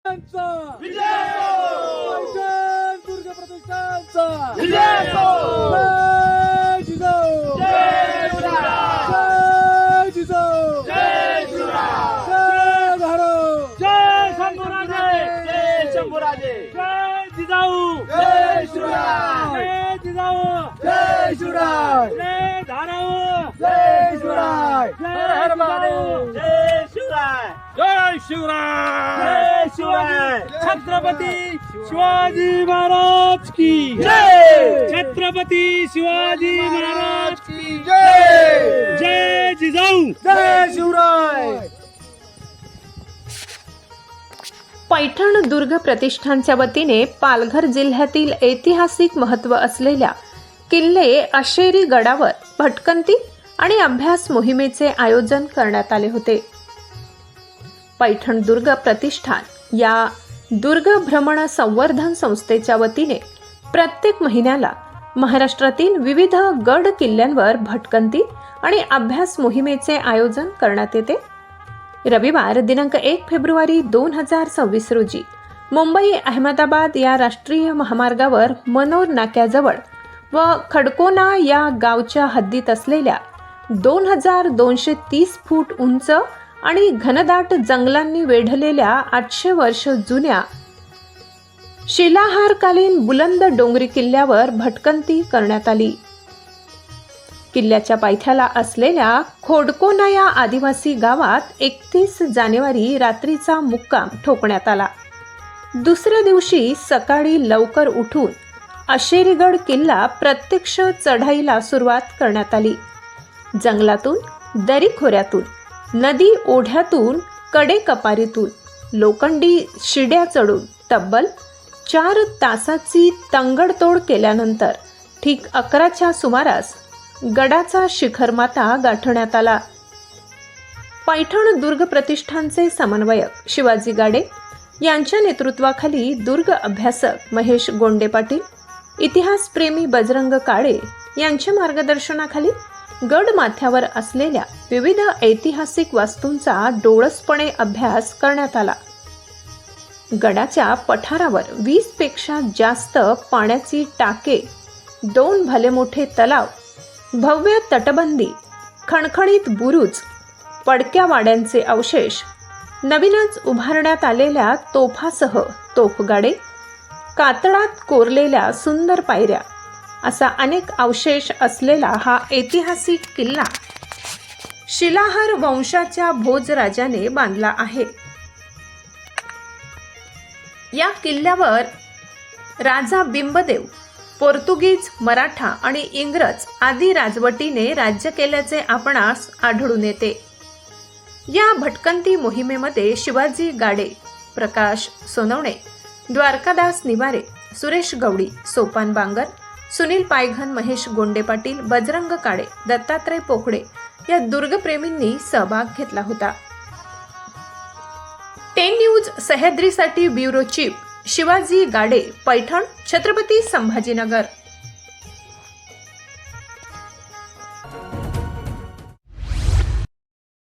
विजय असो. दुर्ग प्रतिष्ठानचा विजय असो. जय जिजाऊ. जय शिवराय. जय जिजाऊ. जय शिवराय. जय भारत. जय शंभूराजे. जय शंभूराजे. जय जिजाऊ. जय शिवराय. जय जिजाऊ. जय शिवराय. जय धाराऊ. जय शिवराय. हर हर महादेव. जय शिवराय. जय शिवराय. जय शिवराय. छत्रपती शिवाजी महाराज की जय. छत्रपती शिवाजी महाराज की जय. जय जिजाऊ. जय शिवराय. पैठण दुर्ग प्रतिष्ठानच्या वतीने पालघर जिल्ह्यातील ऐतिहासिक महत्त्व असलेल्या किल्ले अशेरी गडावर भटकंती आणि अभ्यास मोहिमेचे आयोजन करण्यात आले होते. पैठण दुर्ग प्रतिष्ठान या दुर्ग भ्रमण संवर्धन संस्थेच्या वतीने प्रत्येक महिन्याला महाराष्ट्रातील विविध गड किल्ल्यांवर भटकंती आणि अभ्यास मोहिमेचे आयोजन करण्यात येते. रविवार दिनांक 1 फेब्रुवारी 2026 रोजी मुंबई अहमदाबाद या राष्ट्रीय महामार्गावर मनोर नाक्याजवळ व खडकोना या गावच्या हद्दीत असलेल्या 2230 फूट उंच आणि घनदाट जंगलांनी वेढलेल्या 800 वर्ष जुन्या शिलाहारकालीन बुलंद डोंगरी किल्ल्यावर भटकंती करण्यात आली. किल्ल्याच्या पायथ्याला असलेल्या खोडकोना या आदिवासी गावात 31 जानेवारी रात्रीचा मुक्काम ठोकण्यात आला. दुसऱ्या दिवशी सकाळी लवकर उठून अशेरीगड किल्ला प्रत्यक्ष चढाईला सुरुवात करण्यात आली. जंगलातून, दरीखोऱ्यातून, नदी ओढ्यातून, कडेकपारीतून लोखंडी शिड्या चढून तब्बल 4 तासाची तंगडतोड केल्यानंतर ठीक 11च्या सुमारास गडाचा शिखरमाथा गाठण्यात आला. पैठण दुर्ग प्रतिष्ठानचे समन्वयक शिवाजी गाडे यांच्या नेतृत्वाखाली दुर्ग अभ्यासक महेश गोंडे पाटील, इतिहासप्रेमी बजरंग काळे यांच्या मार्गदर्शनाखाली गड माथ्यावर असलेल्या विविध ऐतिहासिक वास्तूंचा डोळसपणे अभ्यास करण्यात आला. गडाच्या पठारावर 20 पेक्षा जास्त पाण्याची टाके, 2 भले मोठे तलाव, भव्य तटबंदी, खणखणीत बुरुज, पडक्या वाड्यांचे अवशेष, नवीनच उभारण्यात आलेल्या तोफासह तोफगाडे, कातळात कोरलेल्या सुंदर पायऱ्या असा अनेक अवशेष असलेला हा ऐतिहासिक किल्ला शिलाहार वंशाच्या भोजराजाने बांधला आहे. या किल्ल्यावर राजा बिंबदेव, पोर्तुगीज, मराठा आणि इंग्रज आदी राजवटीने राज्य केल्याचे आपणास आढळून येते. या भटकंती मोहिमेमध्ये शिवाजी गाडे, प्रकाश सोनवणे, द्वारकादास निवारे, सुरेश गवडी, सोपान बांगर, सुनील पायघन, महेश गोंडे पाटील, बजरंग काळे, दत्तात्रय पोखडे या दुर्गप्रेमींनी सहभाग घेतला होता. 10 न्यूज सह्याद्रीसाठी ब्युरो चीफ शिवाजी गाडे, पैठण, छत्रपती संभाजीनगर.